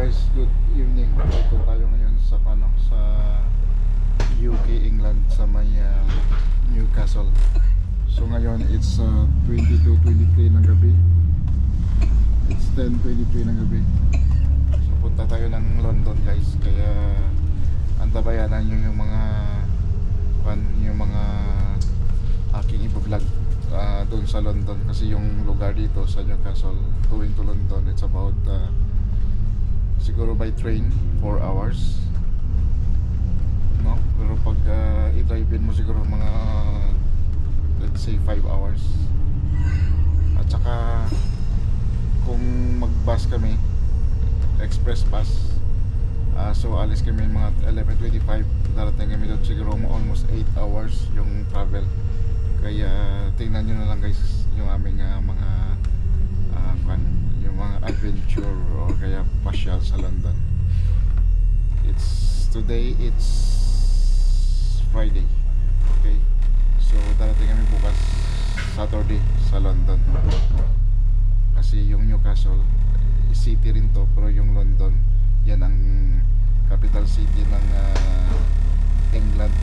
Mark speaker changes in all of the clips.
Speaker 1: guys, good evening. Ito tayo ngayon sa sa UK, England, sa may Newcastle. So ngayon it's 22:23 ng gabi. It's 10:23 ng gabi. So punta tayo ng London guys, kaya antabayanan nyo yung mga aking i-vlog doon sa London, kasi yung lugar dito sa Newcastle going to London, it's about siguro by train 4 hours, no? Pero pag i-drive-in mo siguro mga let's say 5 hours. At saka kung mag-bus kami, express bus, so alis kami mga 11:25, darating kami doon siguro almost 8 hours yung travel. Kaya tingnan nyo na lang guys yung aming yung mga adventure o kaya pasyal sa London. Today it's Friday, okay? So darating kami bukas Saturday sa London, kasi yung Newcastle city rin to, pero yung London yan ang capital city ng England.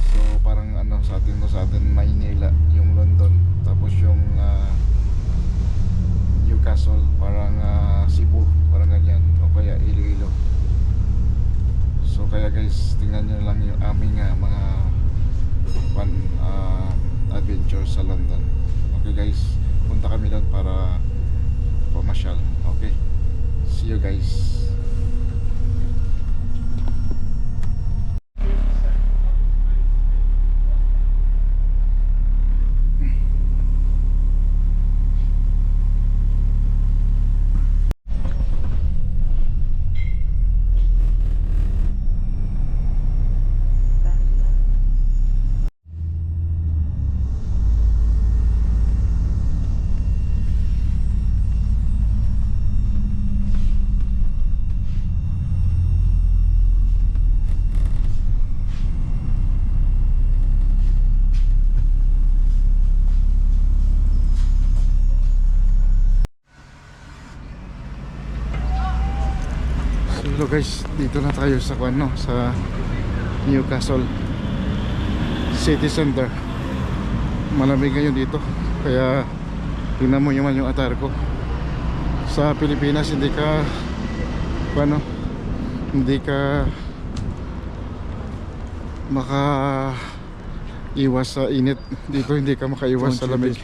Speaker 1: So parang sa atin Maynila yung London, tapos yung Newcastle parang Cebu, parang ganyan, o kaya Iloilo. So kaya guys, tingnan nyo lang yung aming mga adventure sa London. Okay guys, punta kami doon para pamasyal. Okay, see you guys. Hello guys, dito na tayo sa sa Newcastle City Center. Malamig ngayon dito, kaya tingnan mo naman yung attire ko. Sa Pilipinas hindi ka makaiwas sa init. Dito hindi ka makaiwas sa lamig.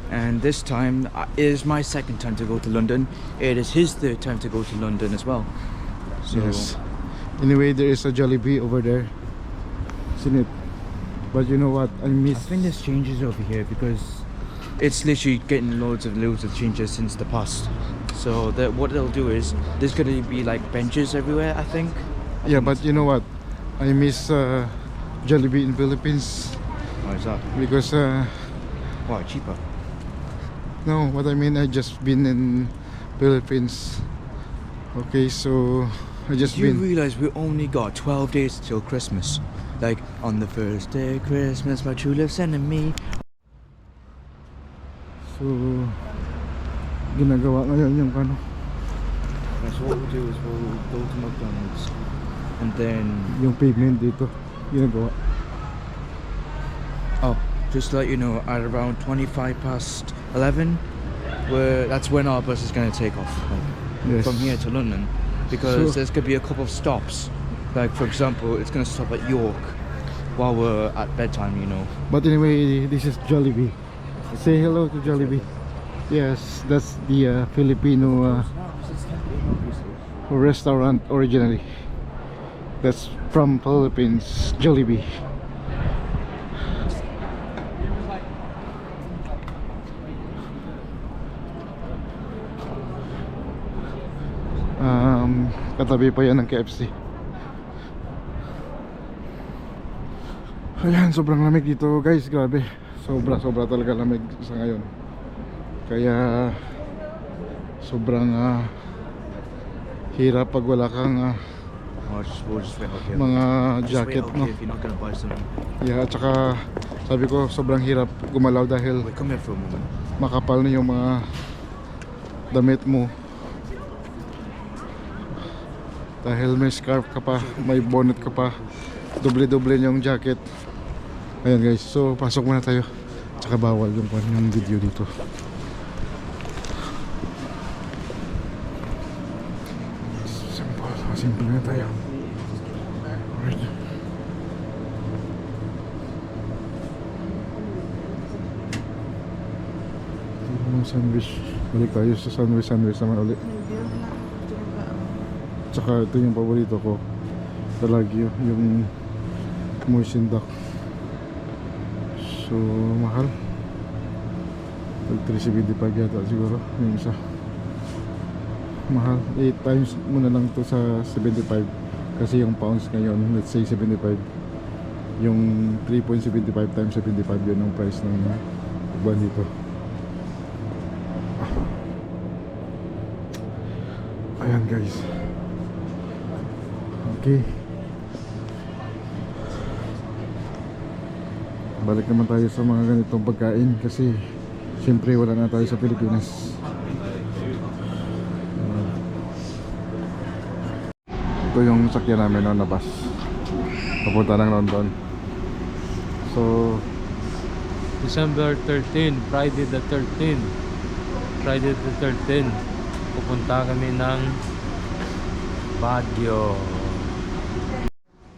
Speaker 2: And this time is my second time to go to London. It is his third time to go to London as well. So
Speaker 1: yes. Anyway, there is a Jollibee over there, isn't it? But you know what? I
Speaker 2: think there's changes over here because it's literally getting loads of changes since the past. So what they'll do is there's gonna be like benches everywhere, I think.
Speaker 1: Yeah, but you know what? I miss Jollibee in Philippines.
Speaker 2: Why is that?
Speaker 1: Because
Speaker 2: why, cheaper?
Speaker 1: no, what I mean, I just been in Philippines. Okay, so I just
Speaker 2: You realize we only got 12 days till Christmas. Like on the first day of Christmas, my true love sending me.
Speaker 1: So ginagawa ngayon yung
Speaker 2: So what we'll do is we'll go to McDonald's and then
Speaker 1: yung pavement dito ginagawa.
Speaker 2: oh, just to let you know, at around 11:25, that's when our bus is going to take off,
Speaker 1: Yes.
Speaker 2: from here to London, because
Speaker 1: So-
Speaker 2: there's going to be a couple of stops. Like for example, it's going to stop at York while we're at bedtime, you know.
Speaker 1: But anyway, this is Jollibee. Say hello to Jollibee. Yes, that's the Filipino restaurant originally. That's from Philippines, Jollibee. Katabi pa yan ng KFC. Ayan, sobrang lamig dito guys, grabe. Sobra talaga lamig sa ngayon. Kaya sobrang hirap pag wala kang
Speaker 2: We'll just wait out here.
Speaker 1: mga
Speaker 2: Just wait
Speaker 1: jacket,
Speaker 2: out
Speaker 1: no?
Speaker 2: here if you're not gonna buy something.
Speaker 1: Yeah, at saka sabi ko sobrang hirap gumalaw dahil
Speaker 2: Wait, come here for a moment.
Speaker 1: makapal na yung mga damit mo. Dahil may scarf ka pa, may bonnet ka pa, doble-doble yung jacket. Ayan guys, so pasok muna tayo. Tsaka bawal yung video dito. Simple na tayo. Alright. Yung sandwich. Balik tayo sa sandwich naman ulit. Tsaka ito yung paborito ko. Talagyo, yung moistened duck. So, mahal. Tag 375 yata siguro yung isa. Mahal. 8 times muna lang to sa 75. Kasi yung pounds ngayon, let's say 75. Yung 3.75 times 75 yun ang price ng buwan dito. Ayan guys. Okay. Balik naman tayo sa mga ganitong pagkain kasi siyempre wala na tayo sa Pilipinas. Ito yung sakyan namin na bus papunta ng London. So
Speaker 3: December 13, Friday the 13th. Friday the 13th. Pupunta kami ng Baguio.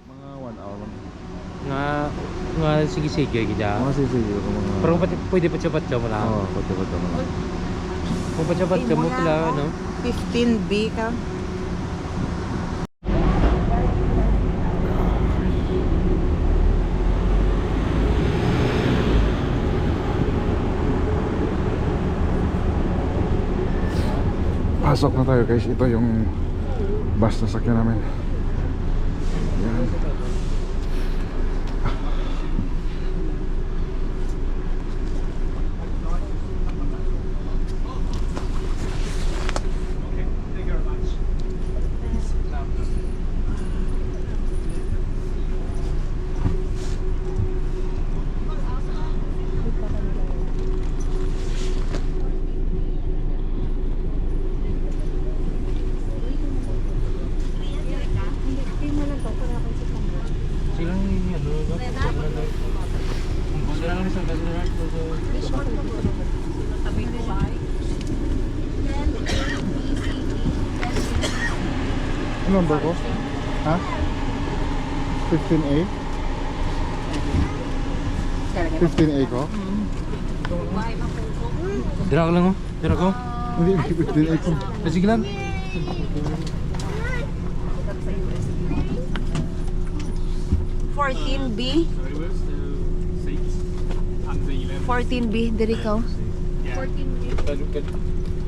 Speaker 1: mga 1 hour lang.
Speaker 3: Nga sige-sige kita.
Speaker 1: Mga sisige ko mga.
Speaker 3: Pero pwede pa siya mo lang.
Speaker 1: Oo, pati naman.
Speaker 3: Kung pa siya mo pala, ano?
Speaker 4: 15B ka.
Speaker 1: Pasok na tayo guys. Ito yung bus na sakyan namin. Yan.
Speaker 3: Silang ini ano, silang isang gano'n.
Speaker 1: Ano number ko? Ha? 15A? 15A ko?
Speaker 3: Dira ko lang oh. Dira ko.
Speaker 1: Hindi, 15A ko.
Speaker 3: Sige lang.
Speaker 4: B 14B, diri ka.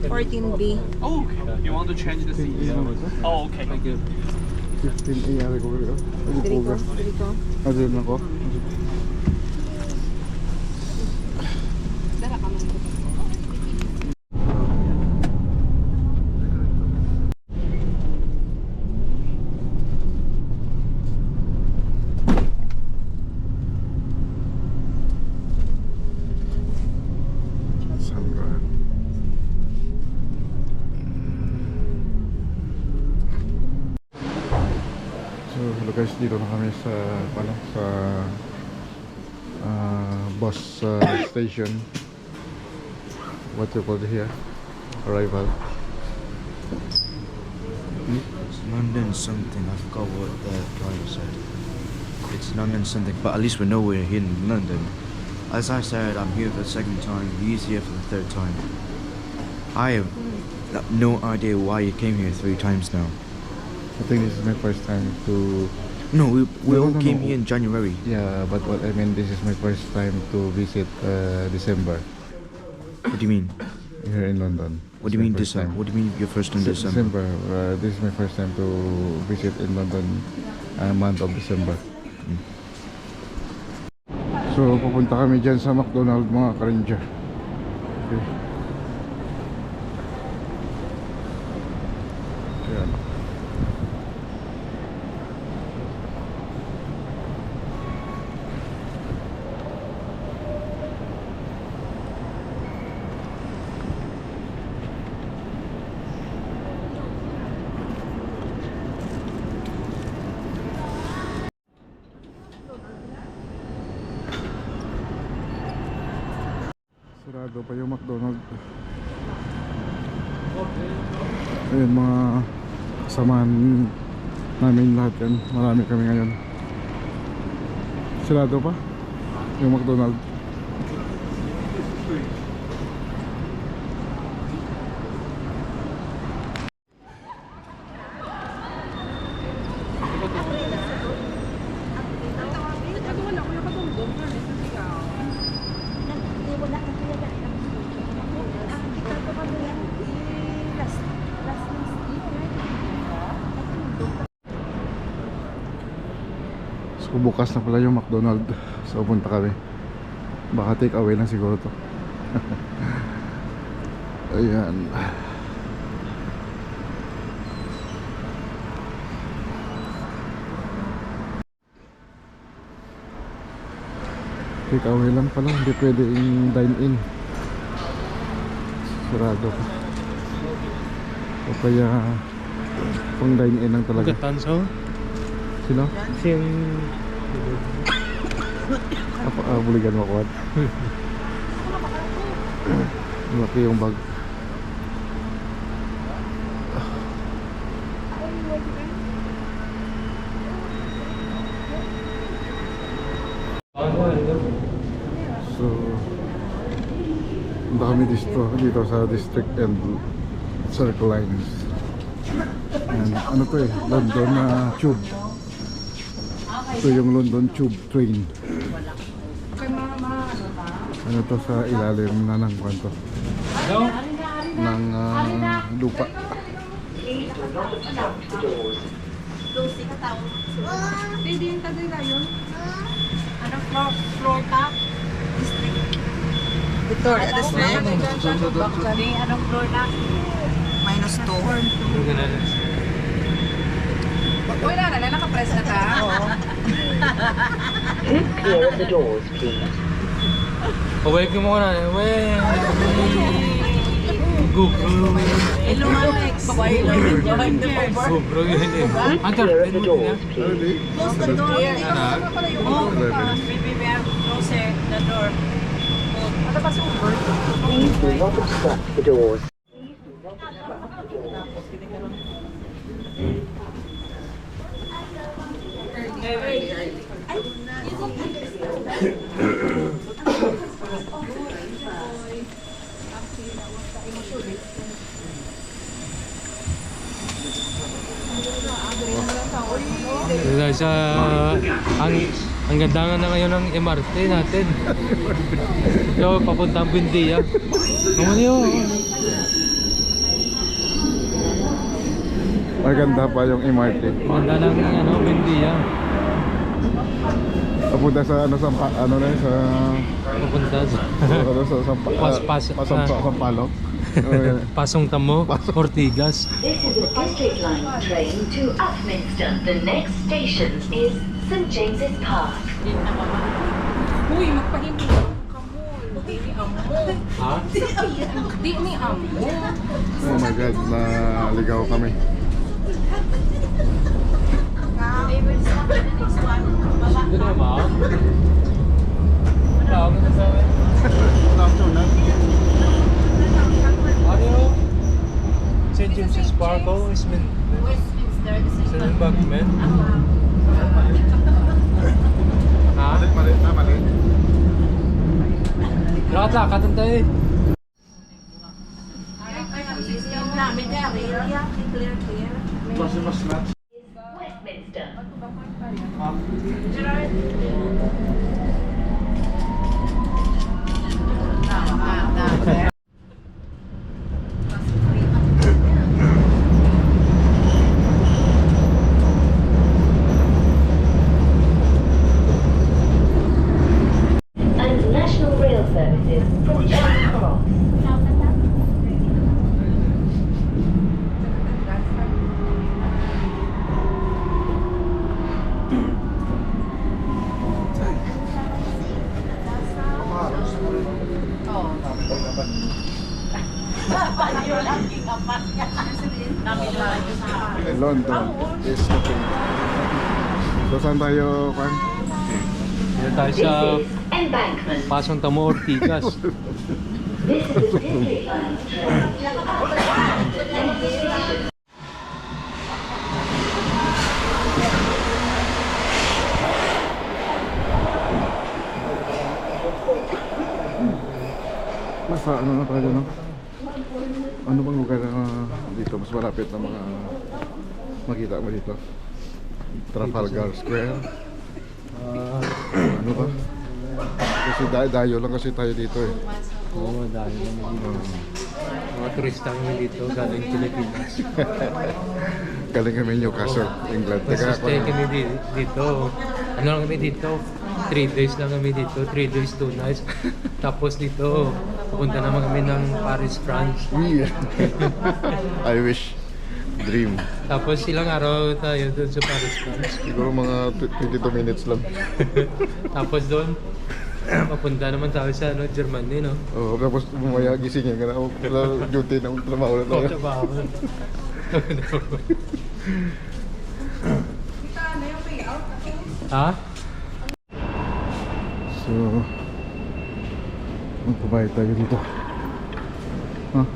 Speaker 4: 14B.
Speaker 5: Oh, okay. You want to change the seat?
Speaker 1: 15A naman ito.
Speaker 5: Oh, okay.
Speaker 3: Thank you.
Speaker 1: 15A ari ko dito. Ay,
Speaker 4: Diri
Speaker 1: poga.
Speaker 4: ka, diri ka.
Speaker 1: Adil na ko. Sandra. So, hello guys, dito na kami sa bus station. What you call it here? Arrival.
Speaker 2: It's London something. I forgot what the driver said. It's London something, but at least we know we're here in London. As I said, I'm here for the second time. He's here for the third time. I have no idea why you came here 3 times now.
Speaker 1: I think this is my first time to.
Speaker 2: No, we
Speaker 1: No,
Speaker 2: all
Speaker 1: no,
Speaker 2: came
Speaker 1: no.
Speaker 2: here in January.
Speaker 1: Yeah, but what I mean, this is my first time to visit December
Speaker 2: What do you mean?
Speaker 1: here in London.
Speaker 2: What do you mean December? What do you mean you're first in December?
Speaker 1: This is my first time to visit in London, month of December. So pupunta kami dyan sa McDonald's mga ka-ranger. Okay. Ayan. Sarado pa yung McDonald's. Ayun, mga kasamahan namin lahat yan. Marami kami ngayon. Sarado pa yung McDonald's. So bukas na pala yung McDonald's. So punta kami. Baka take away lang siguro to. Ayan. Take away lang pala, hindi pwede yung dine in. Sarado pa. O kaya pang dine in lang talaga.
Speaker 3: Tanso?
Speaker 1: Sino?
Speaker 3: Siyang...
Speaker 1: Buligan mo kuhat. Laki yung bag. So ang dami dito sa district and circle lines. And ano to eh, London tube. Ito yung London tube train. Ano to sa ilalim na ng kwanto ng lupa.
Speaker 4: Pwede yung tagay na yun. Ano floor top? Victoria, that's right. Anong floor na? Minus 2. Wala na, nakapress na ka. Oo.
Speaker 6: Clear of the doors, please.
Speaker 3: Pawag mo na. Google.
Speaker 4: Hello, Alex.
Speaker 3: Google yun eh.
Speaker 6: Clear of the doors, please.
Speaker 4: Close the door. Close the door. Ano pa super?
Speaker 6: Please do not obstruct the doors.
Speaker 3: Dahil sa ang ganda nga na ngayon ng MRT natin. Yo, papuntang Buendia. Naman yun.
Speaker 1: Maganda pa yung MRT.
Speaker 3: Ganda ng Buendia.
Speaker 1: Papunta sa ano na yun, sa
Speaker 3: Papunta sa
Speaker 1: Sampalo.
Speaker 3: Pasong Tamo, Ortigas.
Speaker 6: This is a District Line train to Upminster. The next station is St. James's Park.
Speaker 4: Uy, magpahindi ka mo. Di ni amo.
Speaker 3: Ha?
Speaker 4: Di ni amo.
Speaker 1: Oh my God, naligaw kami.
Speaker 3: Ito na ba? Wala ako na sa amin. Ano? St. James's Park, is
Speaker 4: Westminster.
Speaker 3: sa embankment. Ha?
Speaker 1: Mali.
Speaker 3: Lakad-lakad tayo eh.
Speaker 4: Namin niya, clear.
Speaker 6: Westminster. And National Rail Services from Charing Cross.
Speaker 1: London is okay. So saan tayo, Juan?
Speaker 3: Dito tayo
Speaker 6: This
Speaker 3: sa
Speaker 6: is Embankment.
Speaker 3: Pasong Tamo, Ortigas.
Speaker 6: This is a District Line train to Upminster. The next station
Speaker 1: Mas ano na tayo, no? Ano bang lugar na dito mas malapit na mga makita mo dito? Trafalgar Square. Ano ba? Kasi dayo lang kasi tayo dito eh.
Speaker 3: Oo, dahil kami dito. Mga turista kami dito, galing Pilipinas.
Speaker 1: Galing kami Newcastle, England.
Speaker 3: Tapos stay kami dito. Ano lang kami dito? 3 days lang kami dito. 3 days, 2 nights. Tapos dito, pupunta naman kami ng Paris, France.
Speaker 1: Yeah. I wish. Dream.
Speaker 3: Tapos ilang araw tayo doon sa Paris, France.
Speaker 1: Siguro mga 22 minutes lang.
Speaker 3: Tapos doon, papunta naman tayo sa Germany, no?
Speaker 1: Oh, tapos bumaya gisingin ka na. Oh, wala duty na trabaho na
Speaker 3: Oo,
Speaker 1: tayo.
Speaker 3: trabaho. Ha?
Speaker 1: So, magpabayad tayo dito. Huh?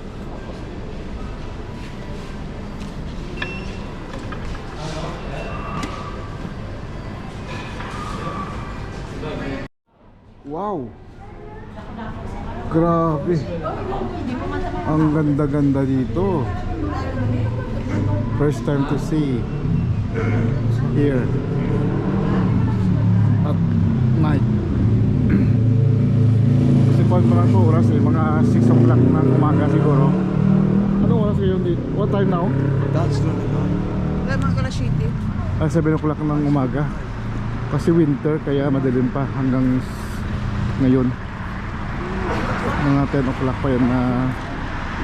Speaker 1: Wow! Grabe! Ang ganda-ganda dito. First time to see here at night. Kasi pa lang to oras eh, mga 6 o'clock ng umaga siguro. Anong oras ngayon dito? What time now?
Speaker 2: That's London Eye.
Speaker 1: Ah, 7 o'clock ng umaga. Kasi winter kaya madilim pa hanggang ngayon. Mga 10 o'clock pa yan na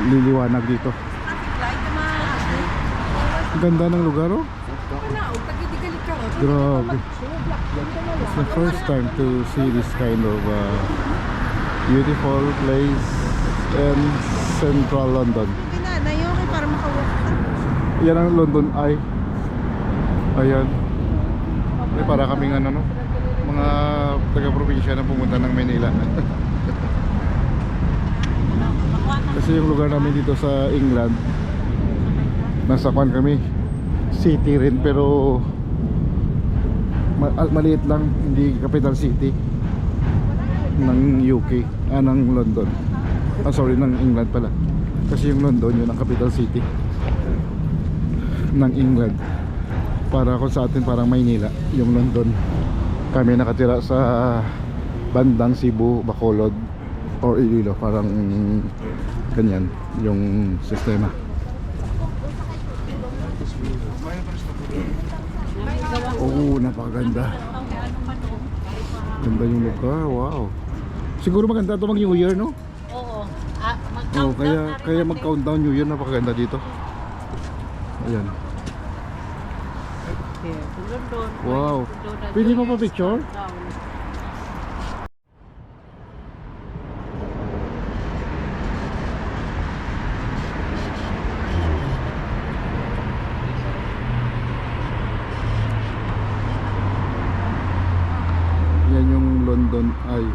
Speaker 1: liliwanag dito. Ang ganda ng lugar oh. Grabe. It's the first time to see this kind of beautiful place in central London. Yan ang London Eye. Ayan. Eh, para kaming ano, no? Mga taga-probinsya na pumunta ng Manila. Kasi yung lugar namin dito sa England, nasa Kwan kami, city rin pero maliit lang, hindi capital city ng UK, ng London. Sorry, ng England pala. Kasi yung London yun ang capital city ng England. Para kung sa atin parang Maynila, yung London. Kami nakatira sa bandang Cebu, Bacolod or Iloilo, parang ganyan yung sistema. Oo, napakaganda. Ganda yung lugar, wow. Siguro maganda ito mag New Year, no?
Speaker 4: Oo.
Speaker 1: Oh, kaya mag-countdown New Year, napakaganda dito. Ayan. Wow. Pwede mo pa picture? Yan yung London Eye.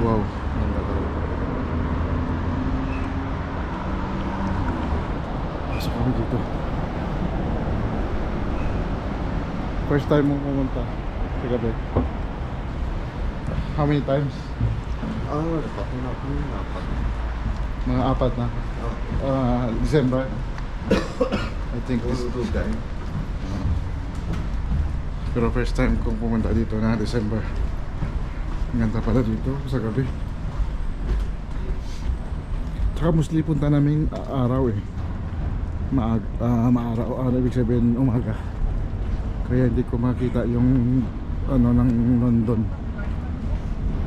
Speaker 1: Wow. Pasok kami dito. First time mong pumunta sa gabi. How many times? Mga 4 na. December. I think this time. Pero first time kong pumunta dito na December. Ang ganda pala dito sa gabi. Tsaka mostly punta namin araw eh. Maaraw, ibig sabihin umaga. Kaya hindi ko makita yung ano ng London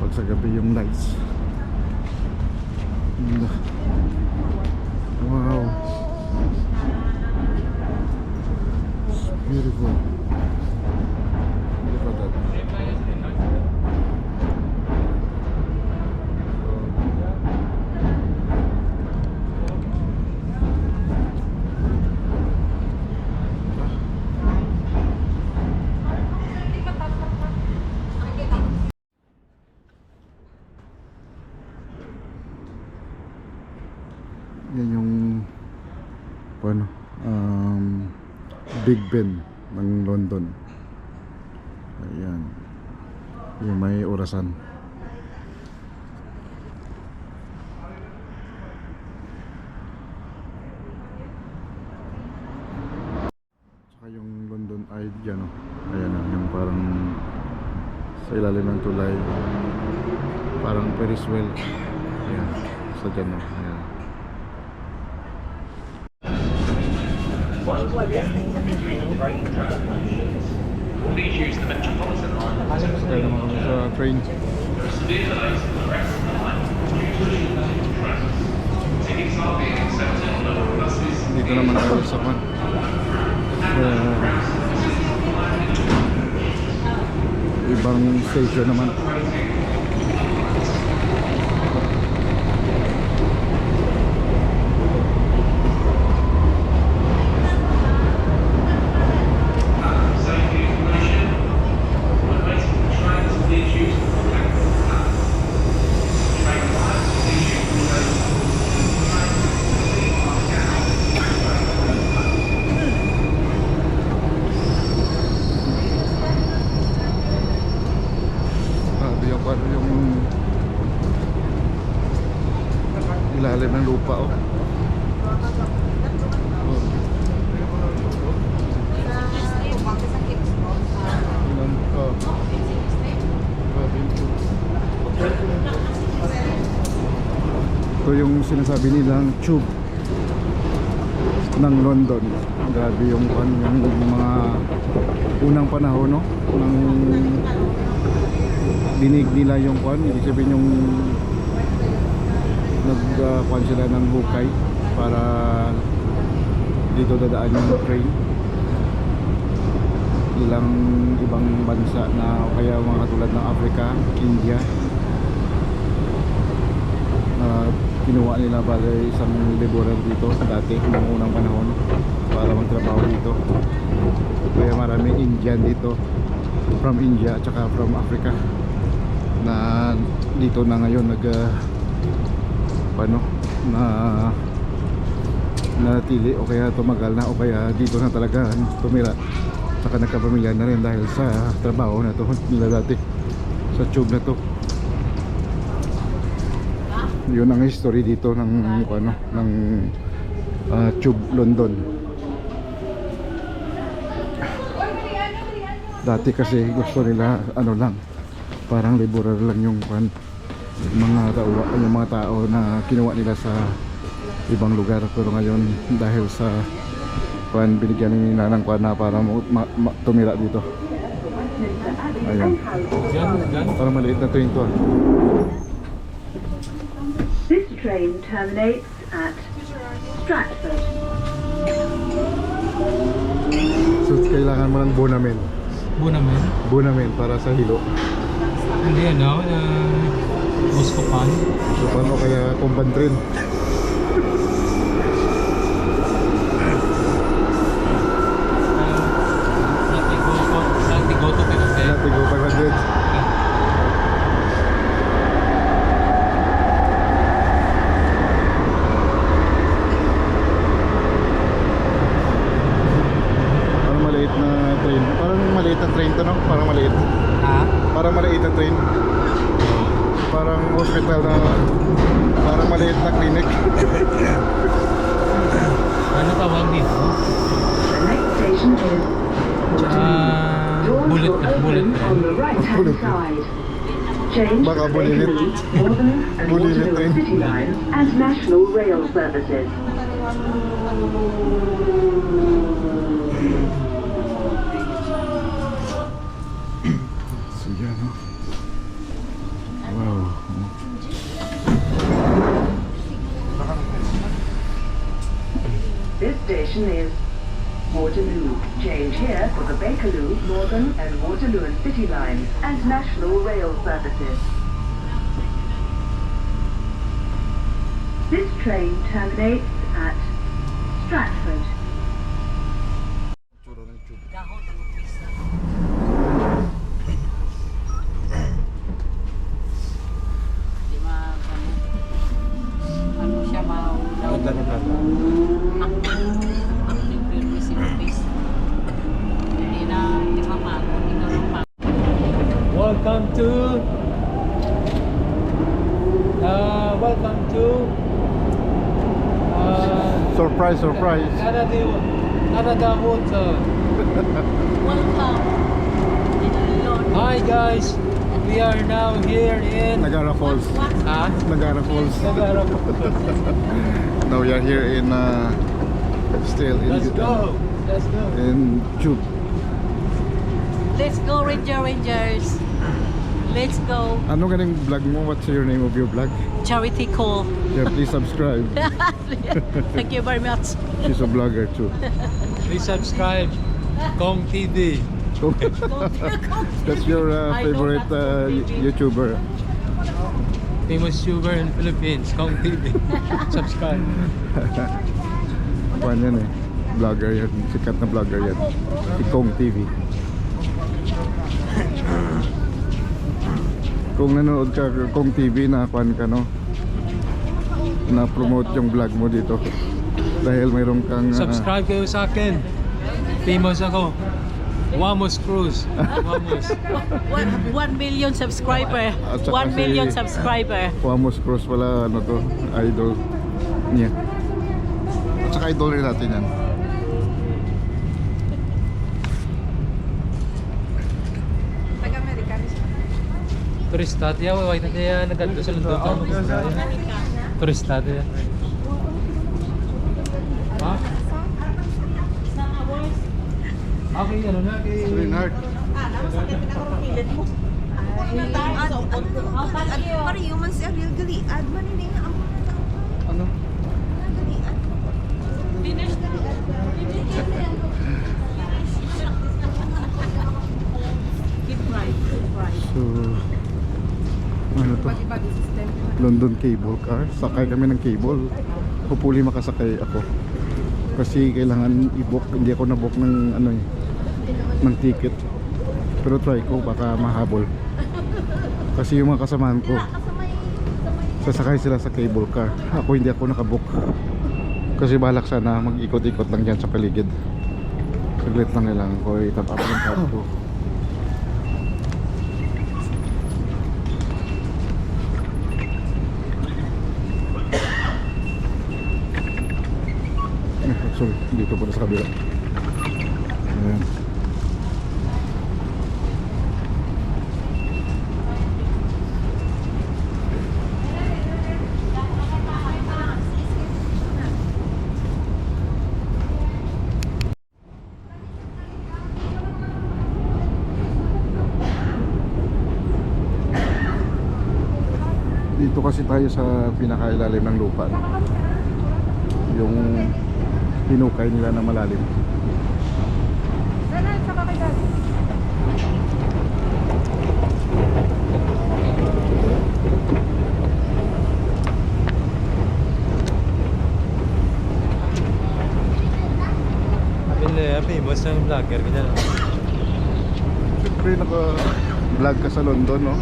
Speaker 1: pag sa gabi yung lights. Wow, it's beautiful. Look at that. Yan yung ano, Big Ben ng London. Ayan. Yung may orasan. Saka yung London Eye dyan, oh. Ayan, oh, yung parang sa ilalim ng tulay, parang Ferris wheel. Ayan, sa dyan, oh. Ayan.
Speaker 5: Please use the Metropolitan line.
Speaker 1: Sakay naman kami sa train. Dito naman tayo sa kan. Ibang station naman. Yung ilalim ng lupa, oh. Ito yung sinasabi nilang tube ng London. Grabe yung mga unang panahon, no? Nang dinig nila yung kwan, ibig sabihin yung nagkuhan sila ng hukay para dito dadaan yung train. Ilang ibang bansa na o kaya mga katulad ng Africa, India, kinuha nila bale isang laborer dito dati noong unang panahon para magtrabaho dito. Kaya maraming Indian dito, from India at saka from Africa, na dito na ngayon na natili o kaya tumagal na o kaya dito na talaga tumira, saka nagkapamilya na rin dahil sa trabaho na to nila dati sa tube na to. Yun ang history dito ng tube London. Dati kasi gusto nila lang, parang laborer lang yung mga tao na kinuha nila sa ibang lugar, pero ngayon dahil sa binigyan nila ng na para tumira dito. Ayan, parang maliit na train to, ah.
Speaker 6: This train terminates at Stratford.
Speaker 1: So kailangan mo ng bonamen para sa hilo.
Speaker 3: Hindi ano, Buscopan.
Speaker 1: So paano kaya Kumbantrin?
Speaker 3: Latigo to Pinagay.
Speaker 1: Latigo 500. Parang maliit na train. Parang maliit na train to, no? Parang maliit.
Speaker 3: Ha?
Speaker 1: Parang maliit na train. Parang hospital na, parang maliit na clinic.
Speaker 3: Ano tawag dito?
Speaker 6: The next station is
Speaker 3: Bullet
Speaker 6: on the right hand
Speaker 1: Bullet.
Speaker 6: side. Change
Speaker 1: Baka
Speaker 6: to
Speaker 1: bulilit.
Speaker 6: Bakerloo, Northern and
Speaker 1: Bulilit
Speaker 6: Waterloo
Speaker 1: train.
Speaker 6: City Line and National Rail services.
Speaker 1: So yan, no? Wow.
Speaker 6: This station is Waterloo. Change here for the Bakerloo, Northern and Waterloo and City Lines and National Rail services. This train terminates at Stratford.
Speaker 4: Ano siya,
Speaker 3: ganda ng vlog.
Speaker 4: Active yun si Lopez. Hindi mamako, hindi na rumako.
Speaker 3: Welcome to
Speaker 1: Surprise.
Speaker 3: Canada Water.
Speaker 4: Welcome.
Speaker 3: Hi guys, we are now here in
Speaker 1: Niagara Falls. Niagara Falls.
Speaker 3: Niagara Falls.
Speaker 1: Now we are here in still in
Speaker 3: Let's go.
Speaker 1: in Tube.
Speaker 4: Let's go, Rangers. Let's go.
Speaker 1: Ano ganing vlog mo? What's your name of your vlog?
Speaker 4: Charity call.
Speaker 1: Yeah, please subscribe.
Speaker 4: Thank you very much.
Speaker 1: She's a vlogger too.
Speaker 3: Please subscribe. Kong TV.
Speaker 1: That's your
Speaker 4: I know
Speaker 1: favorite
Speaker 4: that's
Speaker 1: YouTuber.
Speaker 3: Famous YouTuber in Philippines. Kong TV. Subscribe.
Speaker 1: Kuan yan eh. Vlogger yan. Sikat na vlogger yan. Si Kong TV. Kung nanonood ka Kong TV, nakakuan ka no, na-promote yung vlog mo dito dahil mayroon kang
Speaker 3: Subscribe kayo sa akin. Famous ako. Wamos Cruz. Wamos.
Speaker 4: 1 million subscriber.
Speaker 1: At saka
Speaker 4: 1 million
Speaker 1: si-
Speaker 4: subscriber.
Speaker 1: Wamos Cruz pala, ano to, idol niya. At saka idol rin natin yan.
Speaker 3: Turista tiya, wait na tiya nagkado sa London. Turista tiya. Ha? Okay, ano na kay
Speaker 1: Reinhardt.
Speaker 7: Pare, human siya real galiad man ini nga ang
Speaker 1: Ano?
Speaker 7: galiad.
Speaker 1: So, ano to? London cable car. Sakay kami ng cable. Hopefully makasakay ako. Kasi kailangan i-book. Hindi ako na-book ng ano eh, ng ticket. Pero try ko baka mahabol. Kasi yung mga kasamahan ko sasakay sila sa cable car. Ako hindi ako nakabook. Kasi balak sana mag-ikot-ikot lang dyan sa paligid. Saglit lang kailangan ko i-top up yung card ko. Sorry, dito po sa kabila. Ayan. Dito kasi tayo sa pinakailalim ng lupa, no? Yung hinukay nila na malalim.
Speaker 3: Famous na vlogger ka dyan.
Speaker 1: Siyempre naka-vlog ka sa London, no?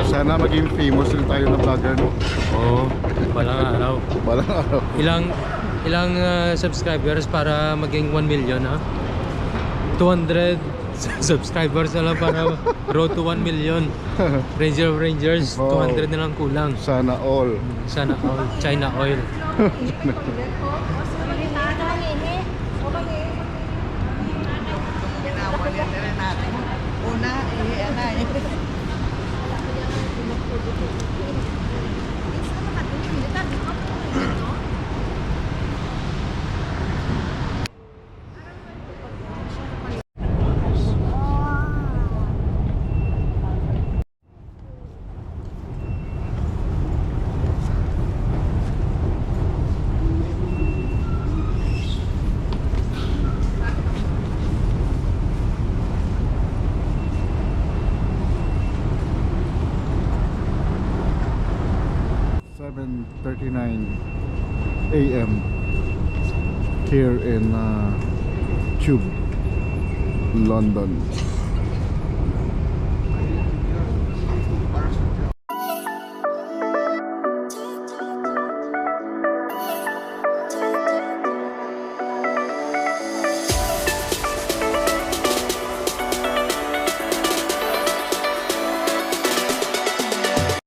Speaker 1: Sana maging famous rin tayo na vlogger, no?
Speaker 3: Oo, balang araw.
Speaker 1: Balang araw.
Speaker 3: Ilang subscribers para maging 1 million ha? 200 subscribers na lang para road to 1 million. Ranger of Rangers,
Speaker 1: Wow.
Speaker 3: 200 na lang kulang.
Speaker 1: Sana all.
Speaker 3: Sana all. China oil.
Speaker 7: Una,
Speaker 1: AM here in Tube. London.